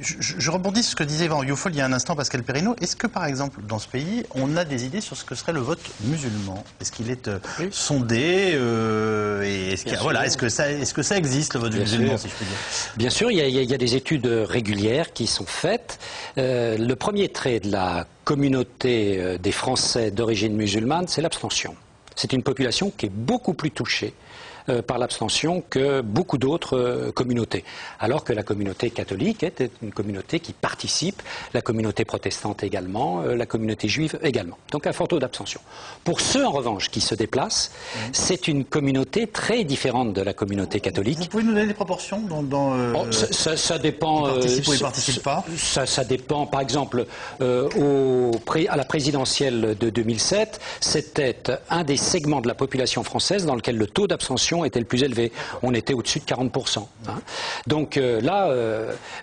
Je rebondis sur ce que disait Van Youfol il y a un instant Pascal Perrineau. Est-ce que, par exemple, dans ce pays, on a des idées sur ce que serait le vote musulman? Est-ce qu'il est sondé et est-ce que ça existe, le vote musulman, si je puis dire? Bien sûr, il y a des études régulières qui sont faites. Le premier trait de la communauté des Français d'origine musulmane, c'est l'abstention. C'est une population qui est beaucoup plus touchée par l'abstention que beaucoup d'autres communautés. Alors que la communauté catholique est une communauté qui participe, la communauté protestante également, la communauté juive également. Donc un fort taux d'abstention. Pour ceux en revanche qui se déplacent, c'est une communauté très différente de la communauté catholique. Vous pouvez nous donner des proportions ça dépend. Ils participent ou ils ne participent pas? Ça dépend. Par exemple, à la présidentielle de 2007, c'était un des segments de la population française dans lequel le taux d'abstention était le plus élevé. On était au-dessus de 40%. Donc là,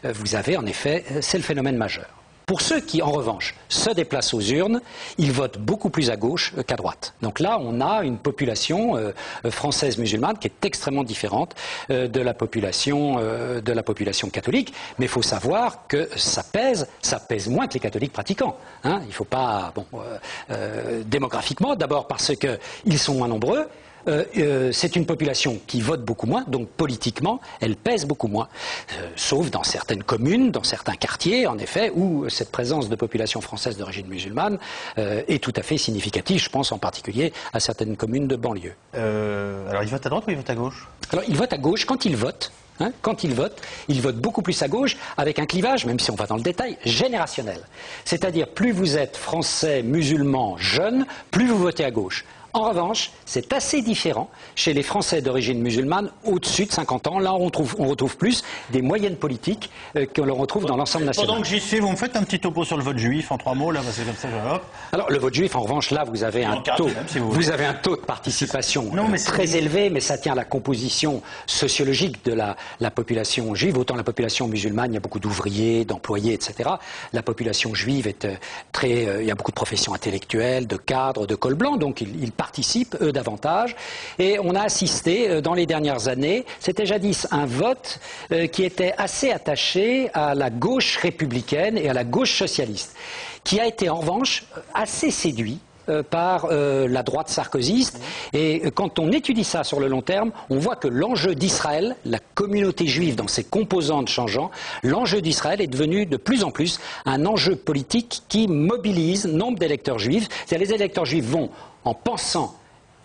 vous avez en effet, c'est le phénomène majeur. Pour ceux qui, en revanche, se déplacent aux urnes, ils votent beaucoup plus à gauche qu'à droite. Donc là, on a une population française musulmane qui est extrêmement différente de la population catholique. Mais il faut savoir que ça pèse moins que les catholiques pratiquants. Il ne faut pas, démographiquement, d'abord parce qu'ils sont moins nombreux. C'est une population qui vote beaucoup moins, donc politiquement, elle pèse beaucoup moins. Sauf dans certaines communes, dans certains quartiers, en effet, où cette présence de population française d'origine musulmane est tout à fait significative. Je pense en particulier à certaines communes de banlieue. Alors, ils votent à droite ou ils votent à gauche? Alors, ils votent à gauche quand ils votent. Quand ils votent beaucoup plus à gauche, avec un clivage, même si on va dans le détail, générationnel. C'est-à-dire, plus vous êtes français, musulman, jeune, plus vous votez à gauche. En revanche, c'est assez différent chez les Français d'origine musulmane au-dessus de 50 ans. Là, on retrouve plus des moyennes politiques que l'on retrouve dans l'ensemble national. Pendant que j'y suis, vous me faites un petit topo sur le vote juif en 3 mots, là, parce que comme ça, hop. Alors, le vote juif, en revanche, là, vous avez un taux de participation très élevé, mais ça tient à la composition sociologique de la population juive. Autant la population musulmane, il y a beaucoup d'ouvriers, d'employés, etc. La population juive est il y a beaucoup de professions intellectuelles, de cadres, de col blanc, donc ils participent, eux, davantage. Et on a assisté, dans les dernières années, c'était jadis un vote qui était assez attaché à la gauche républicaine et à la gauche socialiste, qui a été, en revanche, assez séduit par la droite sarkozyste. Et quand on étudie ça sur le long terme, on voit que l'enjeu d'Israël, la communauté juive dans ses composantes changeant, l'enjeu d'Israël est devenu de plus en plus un enjeu politique qui mobilise nombre d'électeurs juifs. C'est-à-dire les électeurs juifs vont en pensant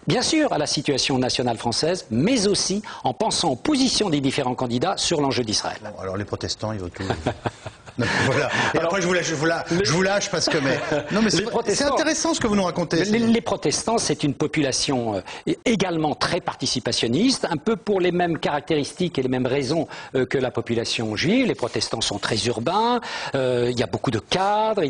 bien sûr à la situation nationale française, mais aussi en pensant aux positions des différents candidats sur l'enjeu d'Israël. Bon, alors les protestants, ils votent tout. Voilà. Et alors, après, je vous lâche parce que... Non, mais c'est intéressant ce que vous nous racontez. Les protestants, c'est une population également très participationniste, un peu pour les mêmes caractéristiques et les mêmes raisons que la population juive. Les protestants sont très urbains, il y a beaucoup de cadres,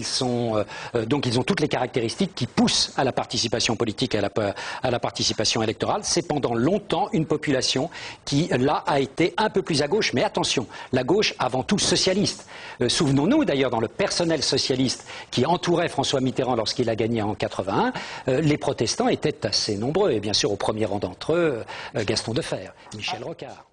donc ils ont toutes les caractéristiques qui poussent à la participation politique et à la participation électorale. C'est pendant longtemps une population qui, là, a été un peu plus à gauche. Mais attention, la gauche avant tout socialiste. Souvenons-nous d'ailleurs dans le personnel socialiste qui entourait François Mitterrand lorsqu'il a gagné en 81, les protestants étaient assez nombreux et bien sûr au premier rang d'entre eux, Gaston Defferre, Michel Rocard.